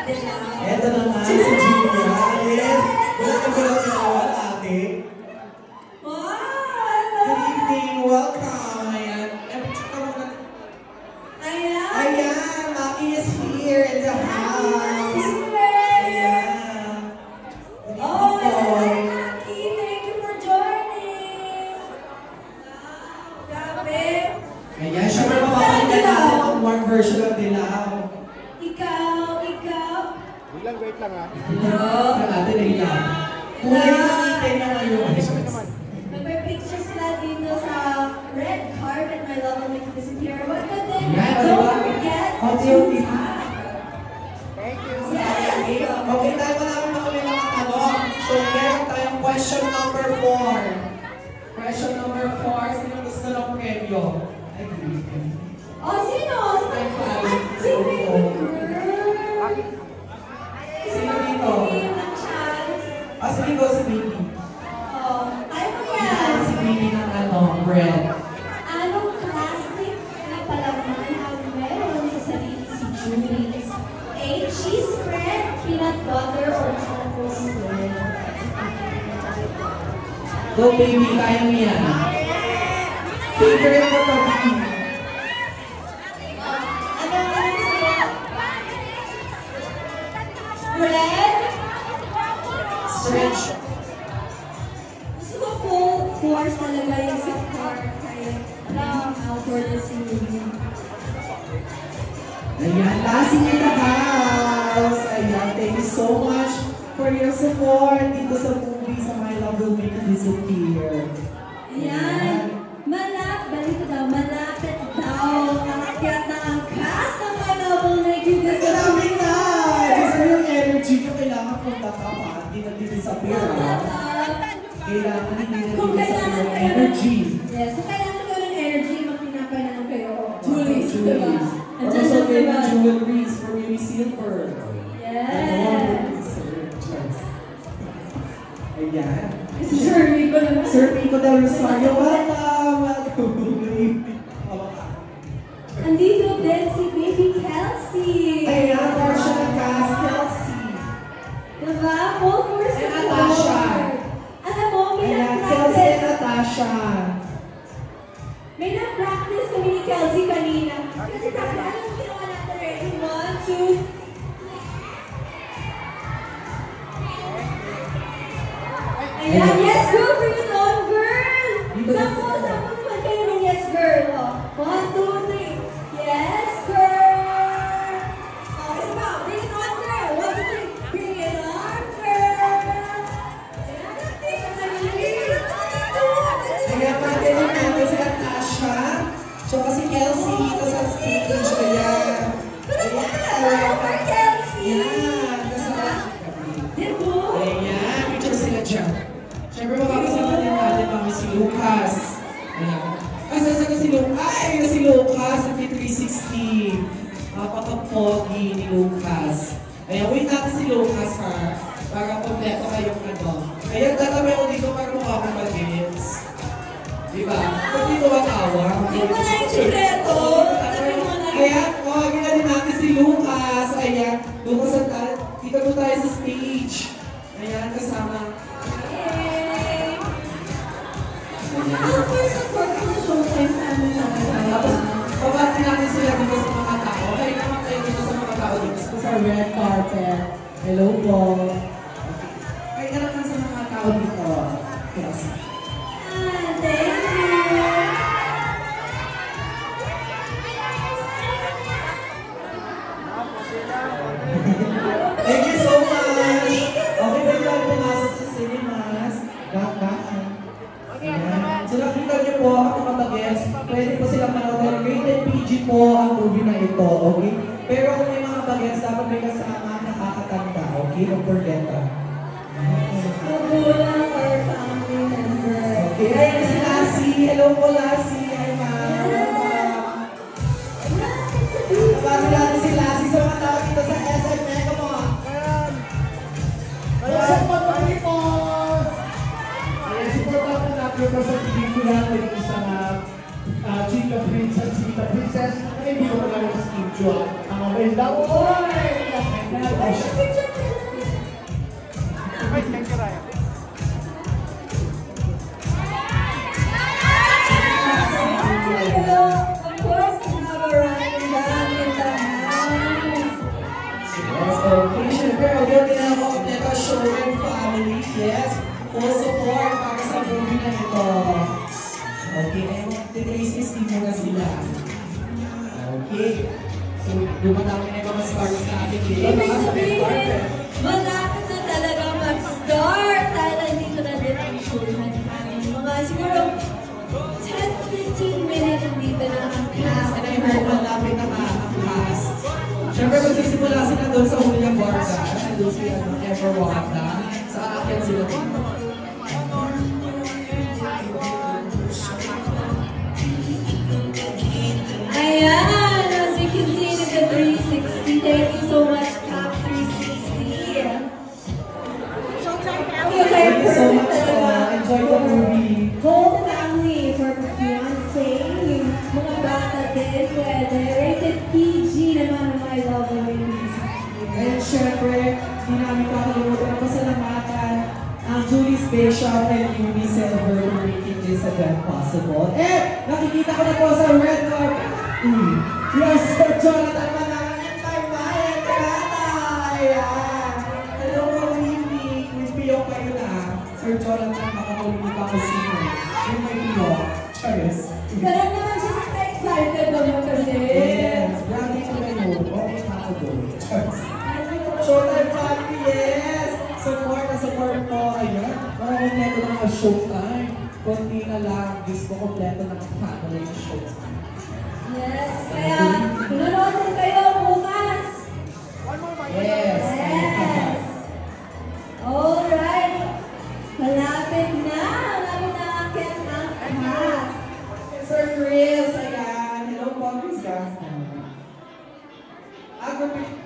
Eto naman si Julia. Wala ka ba lang pinawal, ate? Good evening, welcome. Ayan. Ayan, Maki is here in the house. Ayan. Oh, Maki, thank you for joining. Grabe. Ayan, syempre mapapalitan natin ang warm version ng Dilaw. Wait lang ha. Kalate na ilan. Kulay na itin na ngayon. Nagpa-picture sila dito sa red carpet. My love will make you disappear. What good then? Don't forget to Thank you. Yes. Okay, tayo pa namin makulit ng tanong. So, meron tayong question number 4. Question number 4. Sino gusto ng premyo? Oh, sino? Sino? Sino dito? Ah, sige ko si Baby. Oh, tayo mo yan. Si Baby ng bread. Anong classic na palaman ang meron sa sarili si Julie's? A. Cheese spread, peanut butter, or chocolate spread? Go Baby, kaya mo yan. Favorite mo pa Baby. Spread? Stretch. Gusto ko full force talaga yung support kaya for this movie. Ayan, Lassie in the house. Ayan, thank you so much for your support dito sa movie sa My Love Will Make You Disappear. Ayan. Balito daw, malapit daw. Nakakyat na ang cast ng My Love Will Make You Disappear. Marami na! Gusto yung energy ko, kailangan punta ka pa. Hindi nag-disappear. Kailangan hindi nag-disappear yung energy. Yes, kung kailangan ko ng energy, magpinapay na lang kayo. Julie's, diba? Or also getting jewelries for Mimi Silver. Yes. Ayan. Sir Rico naman. Sir Rico Del Rosario, welcome! Welcome! Good evening. Andito din si Baby Kelsey. Ayan, Portia ng cast, Kelsey. Diba? Full force And Natasha. Alam mo, may Ayan, Kelsey na-practice. and Natasha. May na-practice kami ni Kelsey kanina. Kasi sabi, anong ginawa natin ready? 1, 2. Ayan, yes girl, bring it on girl! Sampo naman kayo ng yes girl. 1, 2, 3. Yes girl! Okay, sige, bring it on girl. 1, 2, 3. Bring it on girl! Ayan, pwede rin natin si Natasha. So, kasi Kelsey dito sa stage. Ayan. Ayan, for Kelsey! Ayan, kasama. Diba? Ayan, picture sila dyan. Siyempre, makakasama din natin kami si Lucas. Ayan. Kasama si Lucas. Ay, si Lucas, sa 360. Napaka-pogi ni Lucas. Ayan, wait natin si Lucas ha. Para kompleto kayong ano. Ayan, tatabi ako dito para mukha akong mag-gifts. Diba? Ba't dito matawa? Yung wala yung sikreto. Ayan, mawagin na din natin si Lucas. Ayan, Lucas, dito po tayo sa stage. Ayan, kasama. Tapos, pabati natin sila dito sa mga tao. Kaya naman kayo dito sa mga tao dito sa red carpet. Hello po. Kaya naman sa mga tao dito. Yes. Thank you. Thank you so much. Okay, pwede lang pumasok sa cinemas. Back-backan. So nakita niyo po ang mga bagets, pwede po silang manood ng rated PG po ang movie na ito, okay? Pero kung may mga bagets, dapat may kasama nakakatanda, okay? Don't forget that. Magulang or family member. Okay, ayun si Lassie. Hello po Lassie. Hi ma'am. Bago natin si Lassie sa mga tao dito sa SM Mega mo. Ayan po people! Ayan, support natin natin ko sa pelikula ng isang Chika Princess na hindi ko pala sa Steve Chua. Ang mabay daw, oy! Dumadami na yung mga stars natin dito. Ibig sabihin, malapit na talaga mag-start. Dahil nandito na din ang show natin. Mga siguro 10-15 minutes dito na ang cast. And I heard malapit na ang cast. Siyempre magsisimula sila doon sa Julia Barca. Nandun si Ever Wanda. Sa akin sila dito. Ayan, as you can see in the 360. Thank you so much, Cap 360. Okay, Thank you so much. talaga. Enjoy the movie. Whole family for fiancé, yung mga bata din pwede. Rated PG naman ang my love movies. And syempre, di namin kakalimutan ang pasalamatan ang Julie's Bishop and Yumi Silver for making this event possible. And nakikita ko na po sa red carpet. Yes, Sir Jonathan Manang and my Maya Terata. Ayan. Hello po, Yumi. May piyok kayo na. Sir Jonathan, makakalimit ako sino. Yung may piyok. Charis. Pero naman siya excited naman kasi. Yes, grabe ko kayo. Okay na ako doon. Charis. Showtime family, yes! Support po. Ayan. Mga kompleto na mga showtime. Kunti na lang. Gusto kompleto na mga family showtime. Yes, kaya nanonood din kayo bukas. Yes! Yes! Alright. Malapit na akin ang cast. Sir Chris, ayan. Hello po, Chris Gaston.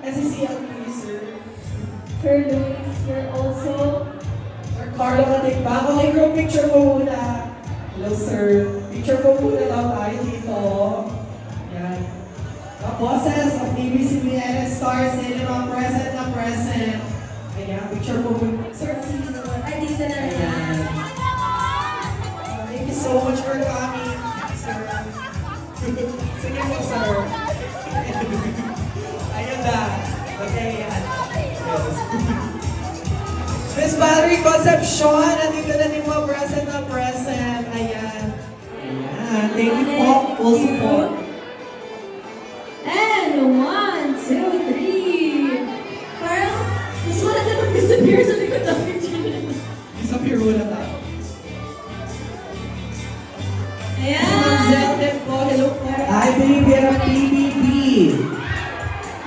SCCL Sir. Sir Luis, you're also. Sir Carlo Katikbang. Okay, group picture po muna. Hello, sir. Picture po muna daw tayo dito. Yan. The bosses of ABCBN Star Cinema, present na present. Ayan, picture po muna. Sir, Ay, dito na rin. ayan. Thank you so much for coming, sir. Sige po, sir. Ayun na. Okay, yan. Yes. Miss Valerie Concepcion, nandito na din po, present na present. Ayan. Ayan. Thank you po. Full support. And 1, 2, 3. Parang, mas wala na mag-disappear sa likod ng picture. Disappear muna tayo. Ayan. Si Ma'am Zelden po, hello po. I believe we are PBB.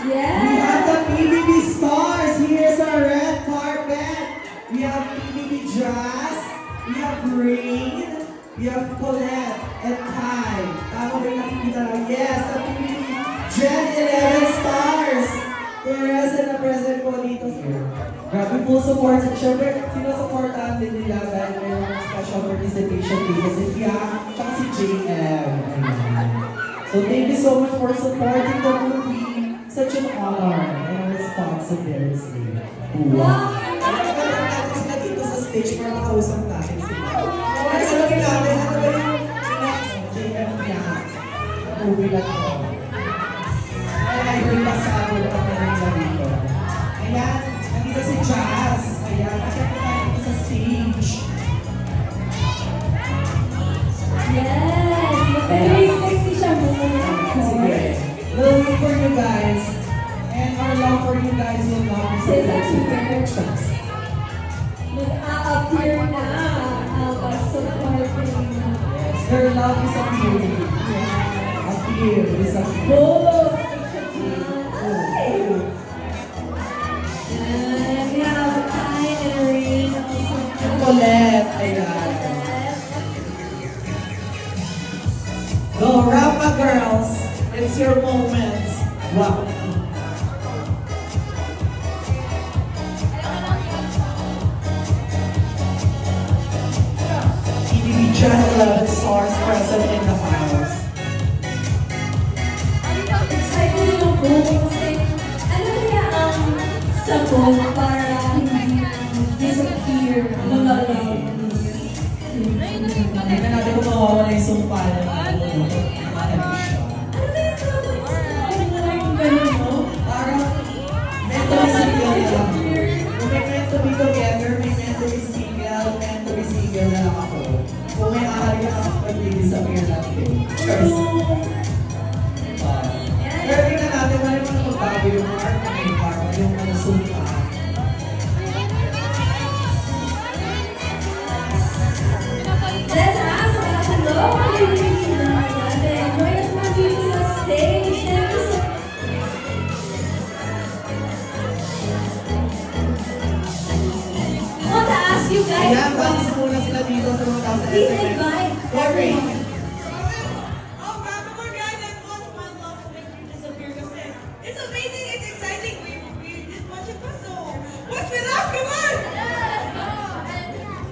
We Yes. have the PBB stars. Here's our red carpet. We have PBB Jazz. We have Rain. We have Colette and Kai. Tama ba yung nakikita lang? Yes, the PBB Gen 11 stars. Present na present po dito. Grabe full support. At syempre, sinusuportahan din nila dahil mayroong special participation dito si Fia at si JM. Ayan. So thank you so much for supporting the movie. Such an honor and a responsibility. Wow. Kailangan natin sila dito sa stage para makausap natin sila. Ay, sabi natin, ano ba yung next JM niya? Movie na ito. Ay, yung pasado na kami nila dito. Ayan, nandito si Jazz. Ayan, bakit po tayo dito sa stage? Yes. Mag-360 siya muna. Sige. We'll wait for you guys. And our love for you guys will not be Say that to separated. Mag-a-appear na ang supporting na. Their love is appearing. Appear is appearing. Oh! Ay! And we have Kai and Rain also. Colette, ayan. Go, Rapa girls. It's your moment. Wow. PBB Channel 11 stars present in the house. Excited ako kasi ano kaya ang sabon para hindi disappear ang mga love. Tingnan natin kung mawawala yung sumpa na parang meant to be single lang. Kung may meant to be together, may meant to be single na lang ako. Kung may ahali ka, pag-disappear natin. Cheers! Pero tingnan natin, wala yung mga yung suka. Let's ask about hello, join us more people on stage. I want to ask you guys. Ayan, balis muna sila dito sa mga tao sa Please SMS. invite Corey. everyone. It's amazing, it's exciting. We did watch it so watch with us, come on!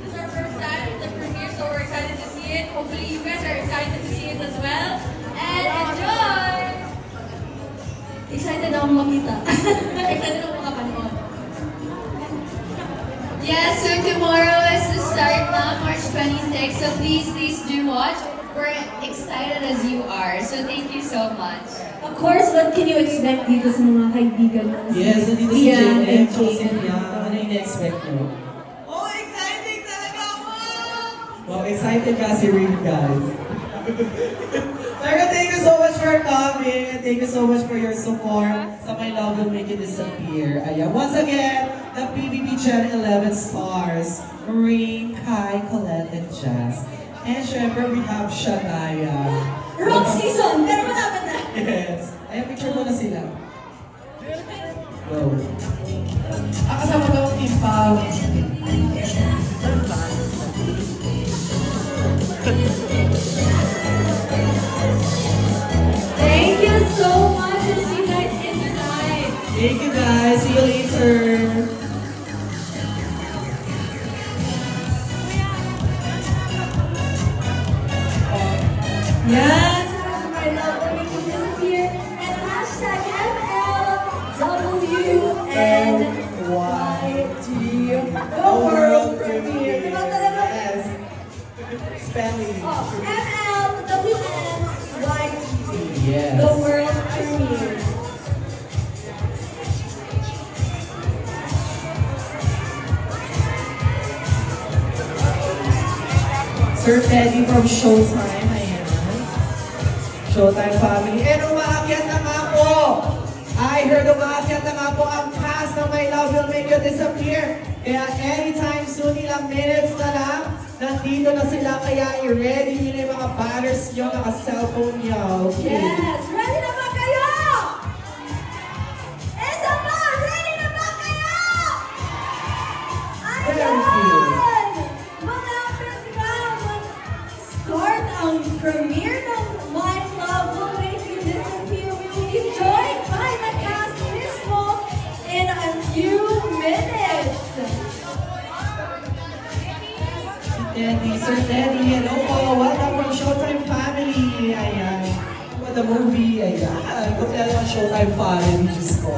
This is our first time at the premiere, so we're excited to see it. Hopefully you guys are excited to see it as well. And enjoy! Excited akong makita. Excited ako makapanood. Yeah, so tomorrow is the start now, March 26th. So please do watch. We're excited as you are. So thank you so much. Of course, what can you expect dito sa mga kaibigan mo? Yes, nandito si Ian JM, and tsaka si Jaden. Nia. Ano yung na-expect nyo? Oh, exciting talaga ako! Wow, excited kasi rin, guys. Pero thank you so much for coming and thank you so much for your support sa My Love Will Make You Disappear. Ayan, once again, the PBB Gen 11 stars, Marine, Kai, Colette, and Jazz. And syempre, we have Shania. Wrong season, pero malapit na. Yes. Ayan, picture mo na sila. Go. Kasama daw ang Team Pao. Thank you so much. I'll see you guys inside. Thank you guys. See you later. Yes, I love when we can disappear. And hashtag MLWNYT. The world premiere. Diba talaga? Yes. Spelling. Oh, MLWNYT. Yes. The world premiere. Sir Teddy from Showtime. Ayan. Showtime family. And umaakyat na nga po. I heard umaakyat na nga po ang cast ng My Love Will Make You Disappear. Kaya anytime soon, ilang minutes na lang, nandito na sila. Kaya i-ready nyo na yung mga banners nyo, naka-cellphone nyo. Okay. Yes, ready na ba kayo? Isa pa, ready na ba kayo? Very Ayan! good. Malapit na mag-start ang premiere ng My Love Will Make You Disappear. We will be joined by the cast mismo in a few minutes. Teddy, Sir Teddy, hello po. Welcome from Showtime family. Ayan. What the movie. Ayan. Kompleto ang Showtime family. Diyos ko.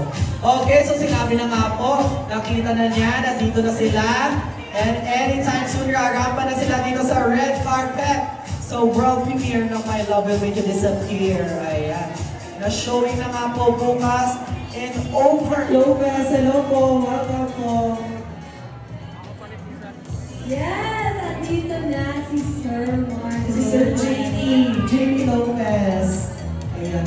Okay, so sinabi na nga po, nakita na niya, nandito na sila. And anytime soon, rarampa na sila dito sa red carpet. So world premiere ng My Love Will Make You Disappear. Ayan. Na-showing na nga po bukas. And over Lopez, hello po. Welcome po. Yes, andito na si Sir Mark. Si Sir Jamie Lopez. Ayan.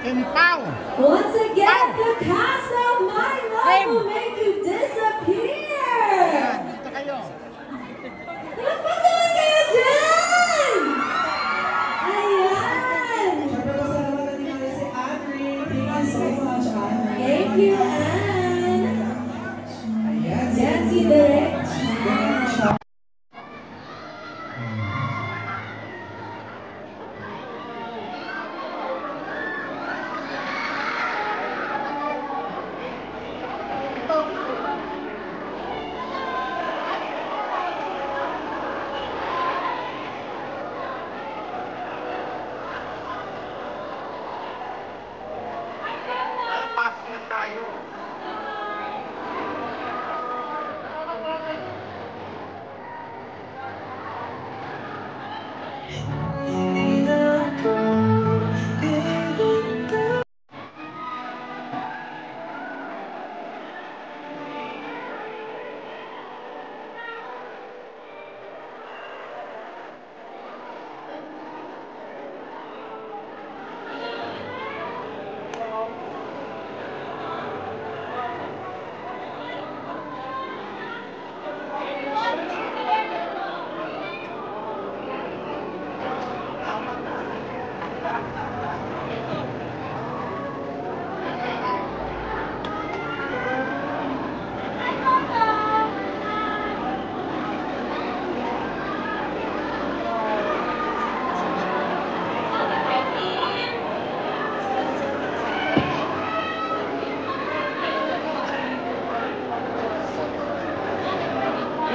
Once again, the cast of My Love Will Make You Disappear! Napatuloy kayo dyan! Ayan! Siyempre po sa naman natin ngayon si Andre. Thank you so much, Andre. Thank you, Anne! Ayan, Yan si Direk.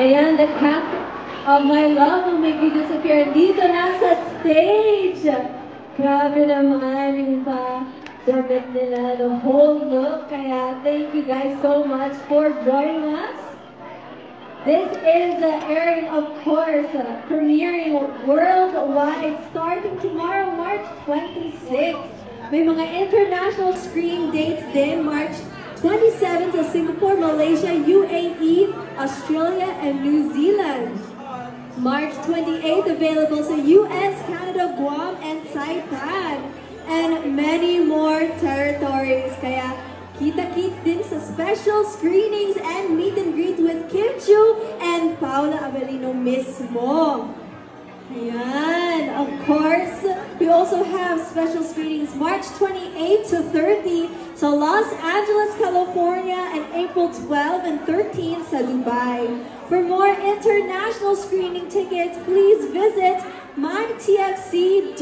Ayan, the cap of My Love Will Make You Disappear. Dito na sa stage. Grabe naman yung pa-damit nila, the whole look. Kaya thank you guys so much for joining us. This is airing, of course, premiering worldwide starting tomorrow, March 26. May mga international screening dates din, March 27 sa Singapore, Malaysia, UAE, Australia, and New Zealand. March 28 available sa US, Canada, Guam, and Saipan. And many more territories. Kaya kita-kits din sa special screenings and meet and greet with Kim Chiu and Paula Avellino mismo. Ayan, of course, we also have special screenings March 28 to 30 sa Los Angeles, California, and April 12 and 13 sa Dubai. For more international screening tickets, please visit mytfc.com.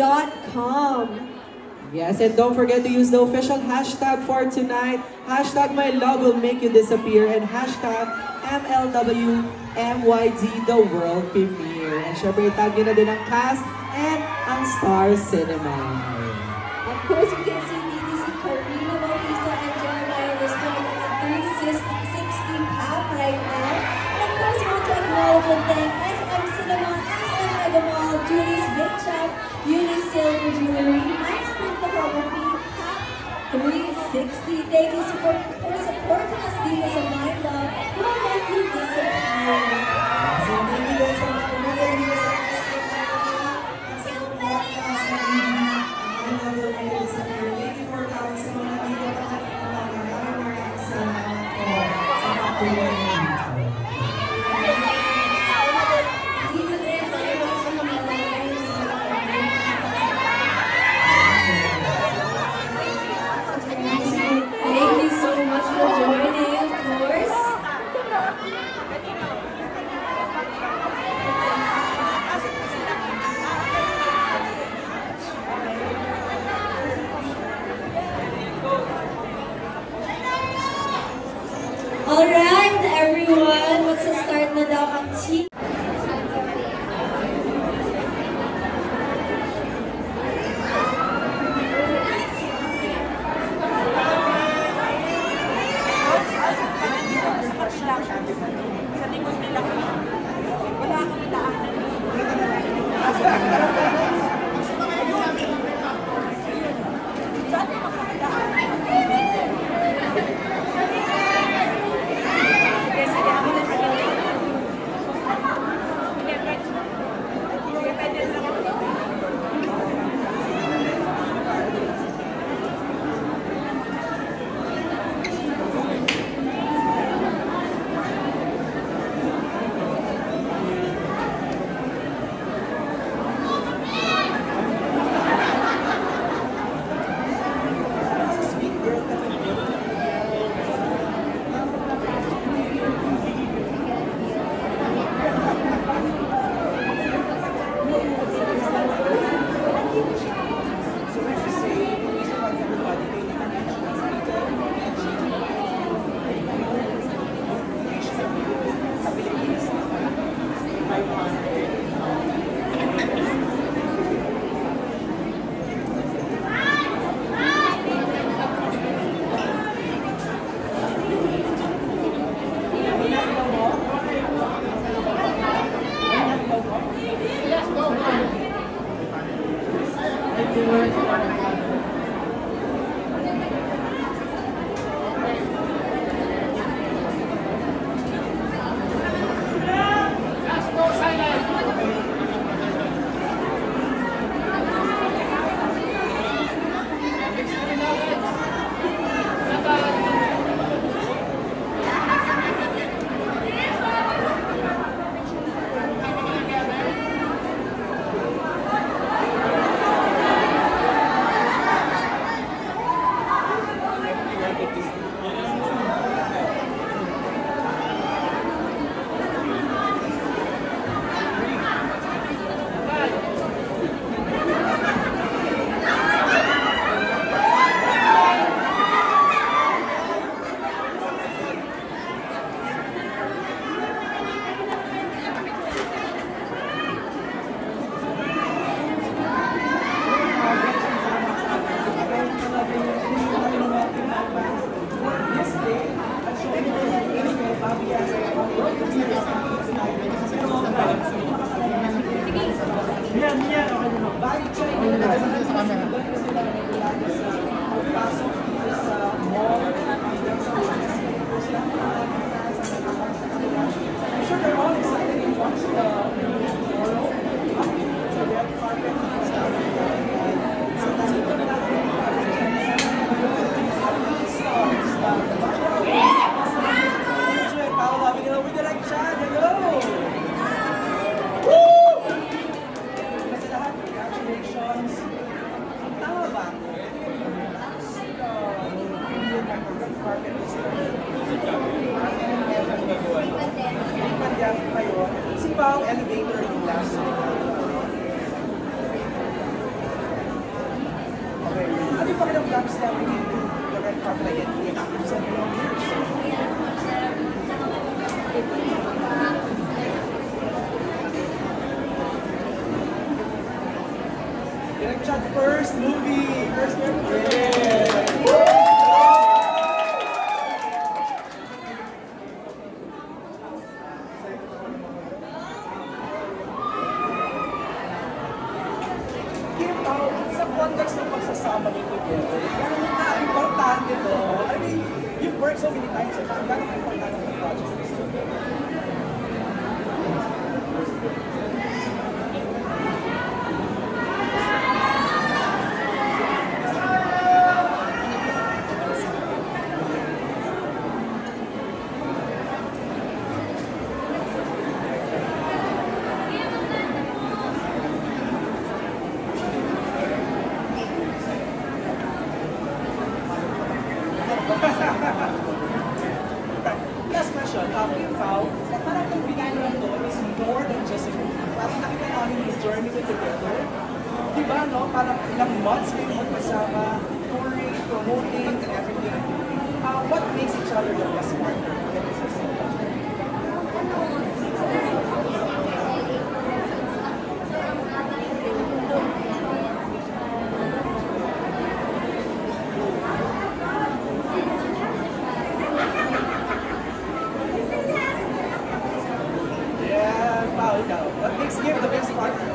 Yes, and don't forget to use the official hashtag for tonight. Hashtag My Love Will Make You Disappear and hashtag MLWMYD The World Premiere. And syempre, itag nyo na din ang cast and ang Star Cinema. Of course, you can see DDC Karina Bautista and Jeremiah Lisbon at 360 Pap right now. And of course, we want to acknowledge and thank SM Cinema, SM Megamall, Julie's Big Shop, Uni Silver Jewelry, Nice Print Photography, Pap 360. Thank you for supporting us dito sa My Love Will Make You Disappear. So, thank you guys so much for being here. Thank you for coming sa mga dito at maraming salamat po sa pagtuloy nito. Thank you so much for joining, of course. Alright, everyone. Magsa-start na daw ang team. Sa likod nila. Wala kami daanan. Saan ka makakadaan? Sige, ako na stepping into the red carpet again. The actors and the Direct Shot first movie, first movie. Yeah. Sa context ng pagsasama niyo together, gano'n na importante to? I mean, you've worked so many times sa gano'n na importante ng project this together? Last question, Pao, parang yung binigay mo to is more than just a movie. Parang nakita namin yung journey ko together. Diba, no? Parang ilang months kayo magkasama, touring, promoting, and everything. What makes each other the best partner? What makes him the best partner?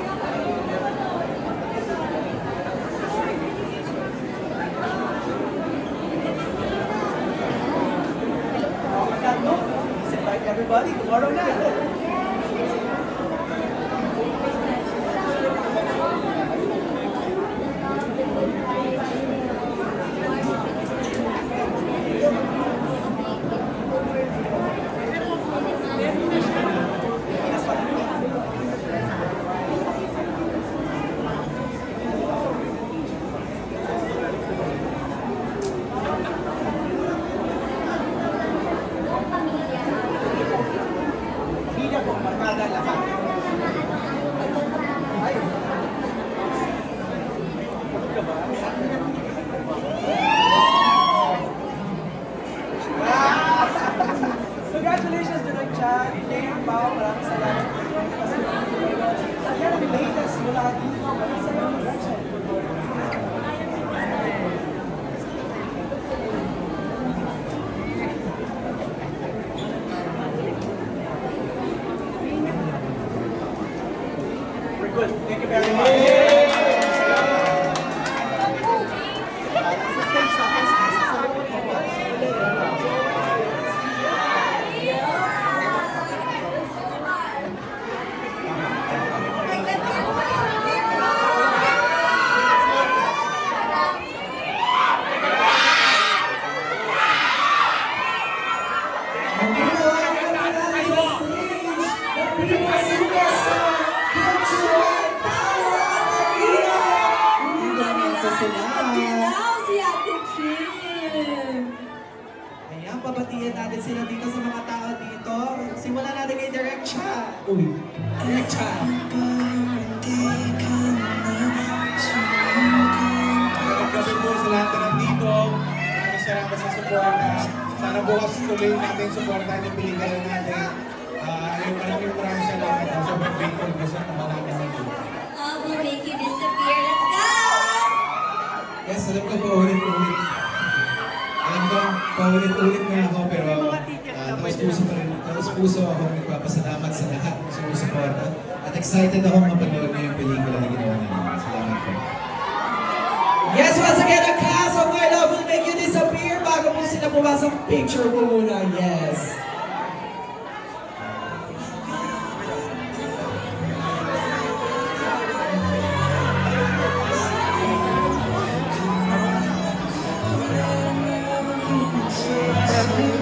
On that note, let's invite everybody tomorrow night. Congratulations to Nag-chat. Thank you, Pao. Maraming salamat po. Kasi yan ang latest mula dito. Maraming salamat. We're good. Thank you very much. Ayan, pabatiyan natin sila dito sa mga tao dito. Simulan natin kay Direct Chat. Uy, Direct Chat. Magandang gabi po sa lahat na nandito. Maraming salamat sa suporta. Sana bukas tuloy natin suportahan yung pelikula natin. Maraming salamat. Sobrang grateful ko sa marami nandito. Love will make you disappear. Let's go! Yes, alam ko paulit-ulit. Alam ko, paulit-ulit na ako, pero taos-puso ako nagpapasalamat sa lahat ng sumusuporta. At excited ako mapanood na yung pelikula na ginawa namin. Salamat po. Yes, once again, ang cast of My Love Will Make You Disappear. Bago po sila pumasok, picture po muna. Yes.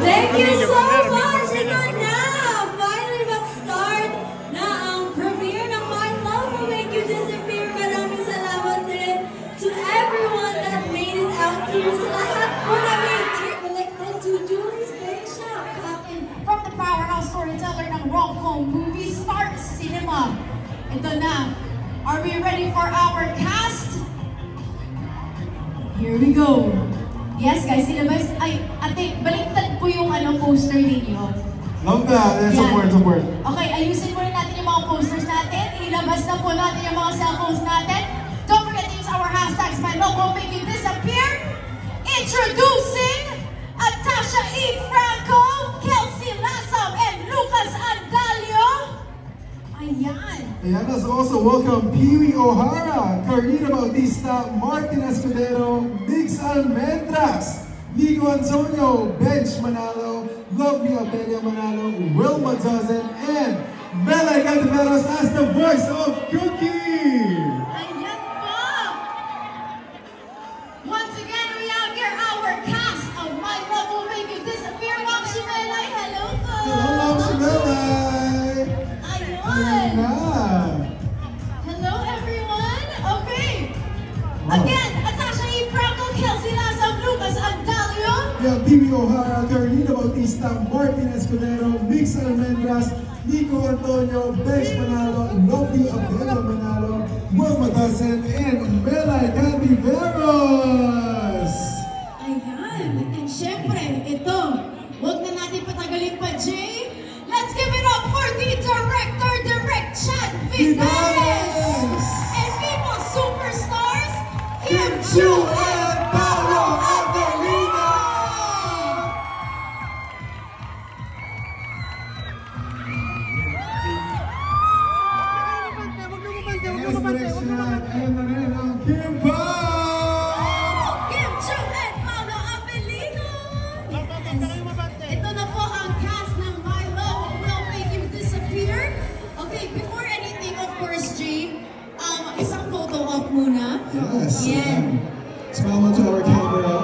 Thank you so much! Ito na! Finally mag-start na ang premiere ng My Love Will Make You Disappear. Maraming salamat din to everyone that made it out here. Sa lahat po na may connected to Julie's Bake Shop. From the powerhouse storyteller ng rom-com movie Star Cinema. Ito na. Are we ready for our cast? Here we go. Yes, guys, ilabas. Ay, ate, baliktad po yung poster ninyo. Love that. Yan. Support. Okay, ayusin muna natin yung mga posters natin. Ilabas na po natin yung mga cellphones natin. Don't forget to use our hashtags. My logo will make you disappear. Introducing Natasha E. Franco, Kelsey Lasam, and Lucas Andalio. Ayan. And let's also welcome Pee-wee O'Hara, Karina Bautista, Martin Escudero, Mix Almendras, Nico Antonio, Bench Manalo, Lovely Abelia Manalo, Wilma Dozen, and Melay Cantiveros as the voice of Cookie! Ayan po! Once again, we have here our cast of My Love Will Make You Disappear. Ma'am Shimelay, hello po! Hello, Ma'am Shimelay! Ayun! Hello, everyone! Okay! Again, Natasha E. Franco, Kelsey Lasam, Lucas Andalio. We have Pee-wee O'Hara, Carolina Bautista, Martin Escudero, Mix Almendras, Nico Antonio, Bench Manalo, Lovely Abelia Manalo, Wilma Dozen, and Melay Cantiveros! Ayan! And syempre, ito, huwag na natin patagalin pa, Jay. Let's give it up for the director, Direct Chad Vidales! And people superstars, Kim Chu and Paolo Avelino! Kim Chu and Paolo Avelino! Ito na po ang cast ng My Love Will Make You Disappear. Okay, before anything, of course, Jay, isang photo op muna. Yes. Yan. Smile onto our camera.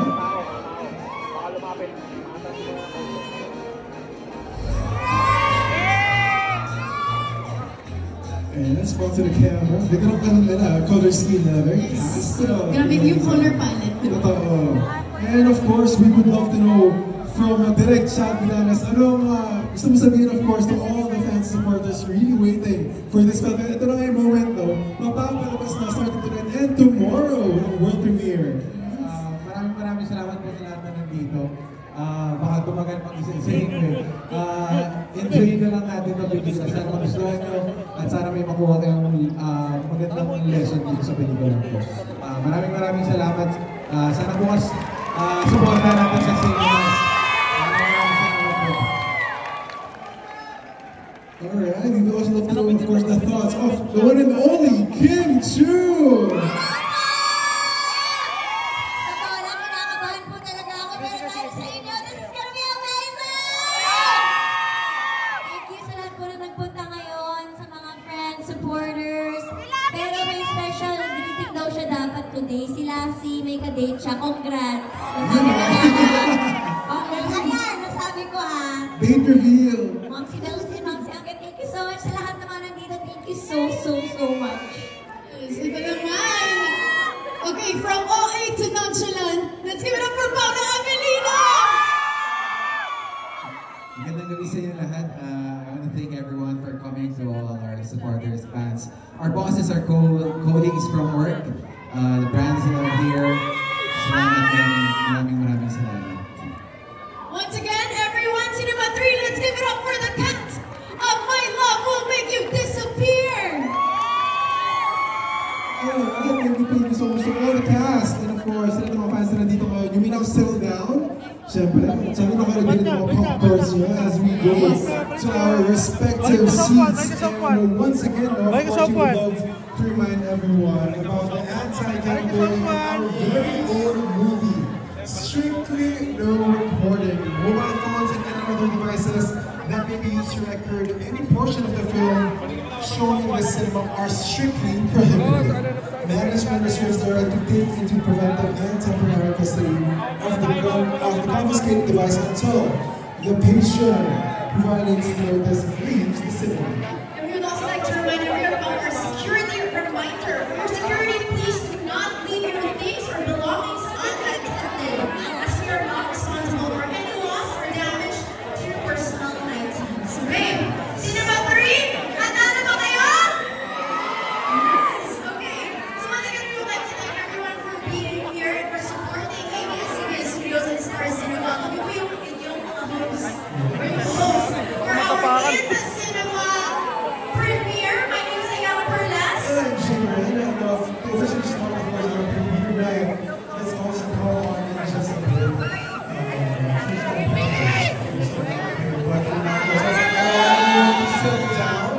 And let's go to the camera. Bigyan ng nila, color scheme nila. Very fast. Grabe yung color palette. And of course, we would love to know from Direct Chad Vidales, anong gusto mo sabihin, of course, to all the fans and supporters really waiting for this film. Ito na yung moment, no? Mapapalabas na starting tonight and tomorrow, world premiere. Maraming salamat po sa lahat na nandito. Baka tumagal pang isa-isahin ko. Enjoy na lang natin ito, bilis. Sana magustuhan nyo at sana may makuha kayong magandang lesson dito sa pelikula ko. Maraming salamat. Sana bukas supportan natin sa cinemas. Alright, we would also love to know, of course, the thoughts of the one and only Kim Chu! Today, si Lassie, may kadate siya. Congrats! Nasabi ko na. Nasabi ko ha. Date reveal! Ma'am si Delcy, Ma'am si Angke, thank you so much. Sa lahat naman nandito, thank you so much. Yes, ito naman. Okay, from OA to nonchalant, let's give it up for Paolo Avelino! Magandang gabi sa inyo lahat. I want to thank everyone for coming, to all our supporters, fans. Our bosses, our colleagues from work, the brands that are here. Maraming salamat. Once again, everyone, Cinema 3, let's give it up for the cast of My Love Will Make You Disappear! Alright, thank you so much to all the cast. And of course, sa mga fans na nandito ngayon, you may now settle down. Siyempre, sabi na kayo din mga popcorns nyo as we go to our respective seats. And once again, of course, we would love to remind everyone about the anti-category of our very own movie, Strictly No Recording. Mobile phones and any other devices that may be used to record any portion of the film shown in the cinema are strictly prohibited. Management reserves the right to take into preventive and temporary custody of the confiscated device until the patient providing notice leaves the cinema. And we would also like to remind everyone about our security reminder. For security, please do not leave your things or belongings unattended, as we are not responsible for any loss or damage to your personal items. Okay, Cinema 3, handa na ba kayo? Yes, okay. So once again, we would like to thank everyone for being here and for supporting ABS-CBN host. We're the host for our In the Cinema premiere. My name is Ayala Perlas. And Jimmer, and the official start of our premiere night. Let's also call on just a bit. But for now, let's settle down.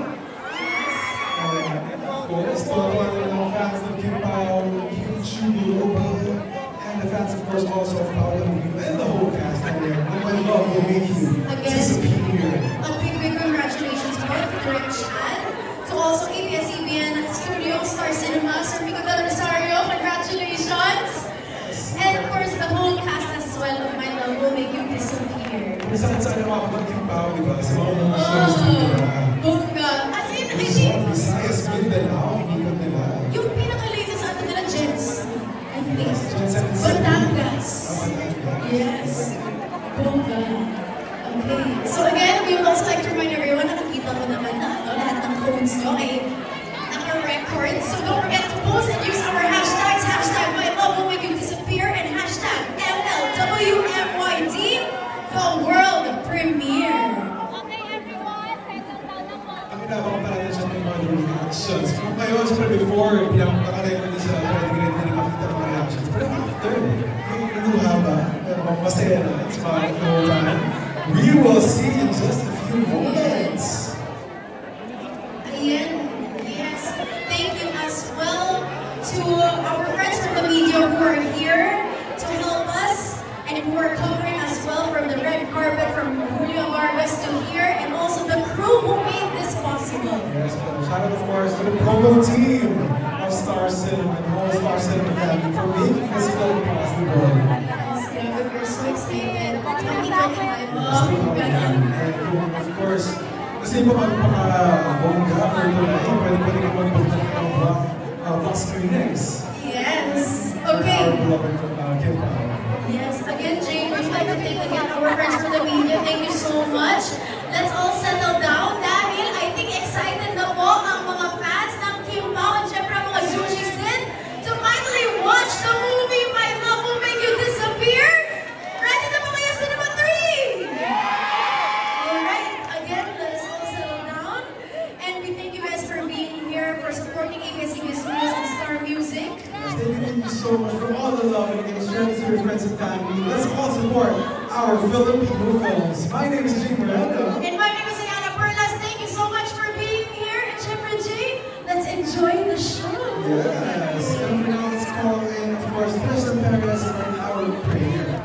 Of course, to all the fans of Kim Pao, Kim Chu, Obi, and the fans, of course, also of Pao and the whole cast out there. My love will make you disappear. A big congratulations to Direct Chad, to also ABS-CBN Studios, Star Cinema, Sir Miguel Del Rosario, congratulations! And of course, the whole cast as well of My Love Will Make You Disappear. Saan naman ako ng Kim Pao, di ba? Sa mga shows nila. Bongga. As in, I Luzon, think, Visayas, Mindanao, ikot nila. yung pinaka-latest ato nila, Jens. I think. Jens and Batangas. Yes. Bongga. Okay. So again, we would also like to remind everyone na nakita ko naman na lahat ng phones nyo ay naka-record. So don't forget to post and use our hashtags, hashtag My Love Will Make You Disappear and hashtag MLWMYD, the world premiere. Ang inabang pala na siya ng mga reactions. Kung ngayon, siyempre before, pinakarecord sa ready-ready na nakakita ng mga reactions. Pero after, yung inuhaba, masaya na, it's fine the whole time. We will see in just a few moments. Ayan. Yes. Thank you as well to our friends from the media who are here to help us and who are covering as well from the red carpet from Julio Vargas to here, and also the crew who made this possible. Yes, shout out of course to the promo team of Star Cinema and the whole Star Cinema family for making this film possible. Yes, yeah, we're so excited. 2025. And of course, kasi po magpaka-bongga for tonight, pwede ka magpunta ng box screenings. Yes. Okay. Kim Pao. Yes, again, Jane, we'd like to thank again our friends from the media. Thank you so much. Let's all settle down dahil I think excited na po ang mga fans ng Kim Pao and syempre ang mga Zushis din to finally watch the movie My Love Will Make You Disappear. Ready na ba kayo Cinema 3? Alright, again, let's all settle down. And we thank you guys for being here, for supporting ABS-CBN Studios and Star Music. Thank you so much for all the love and share it to your friends and family. Let's all support our Filipino films. My name is Jay Miranda. And my name is Ayala Perlas. Thank you so much for being here. And syempre, Jay, let's enjoy the show. Yes. And for now, let's call in, of course, Mr. Perez for our premiere.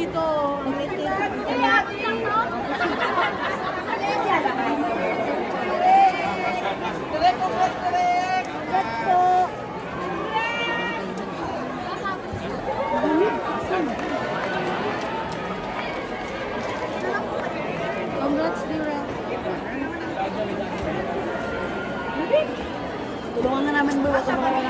dito. Congrats, Direk. Tulungan na namin buwa sa mga